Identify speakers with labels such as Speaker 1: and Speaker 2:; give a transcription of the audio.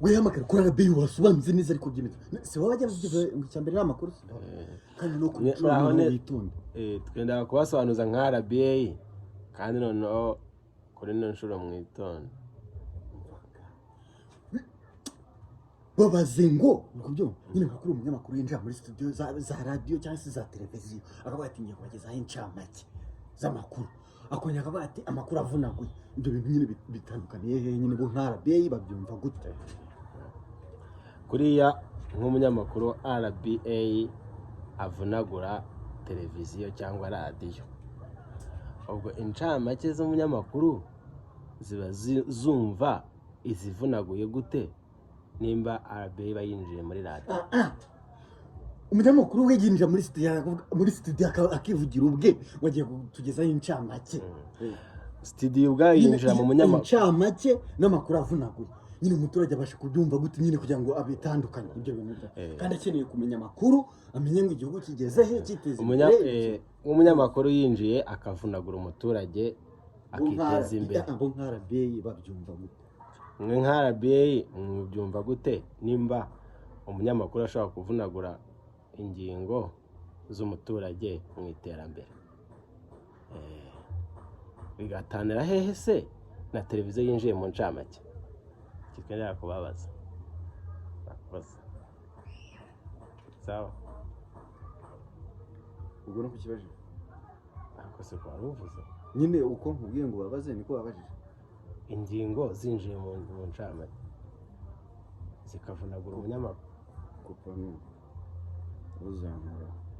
Speaker 1: wihamagara kuri RBA wasobanutse neza ariko byemeza se wajya mugize icyambere n'amakuru kandi no kubitonda
Speaker 2: twenda kubasobanuza nka RBA kandi noneho kuri no nshuro mwitonda
Speaker 1: babaze ngo nukubyo nyine makuru umunyamakuru yinjira muri studio za radio cyangwa se za televiziyo akaba yatinye kubagezaho incamake z'amakuru akonya akaba ati amakuru avunaguye ibyo bintu nyine bitandukaniye nyine bo nka RBA babyumva gute
Speaker 2: kuriya nk'umunyamakuru RBA avunagura televiziyo cyangwa radio ubwo incamake z'umunyamakuru ziba zumva izivunaguye gute nimba RBA bayinjiye muri radio
Speaker 1: umunyamakuru wejinja muri studio akivugira ubwe wagiye tugezaho incamake
Speaker 2: studio ubwayinjira mu munyamakuru
Speaker 1: incamake n'amakuru avunaguye nyine umuturage abasha kubyumva gute nyine kugira ngo abitandukanye ibyo bintu kandi akeneye kumenya amakuru amenye ngo igihugu kigeze he kiteze
Speaker 2: umunyamakuru yinjiye akavunagura umuturage akiteza imbere
Speaker 1: abo nka RBA babyumva gute
Speaker 2: nka RBA mubyumva gute nimba umunyamakuru ashobora kuvunagura ingingo z'umuturage mu iterambere bigatanira hehe se na televiziyo yinjiye mu ncamake kikenera kubabaza sawa
Speaker 1: ubwo no kukibaje
Speaker 2: ako se kwa ruvuze
Speaker 1: nyine uko nkubwiye ngo babaze niko babajije
Speaker 2: ingingo zinjiye mu ncamake zikavunagura umunyamakuru
Speaker 1: kuko uzamura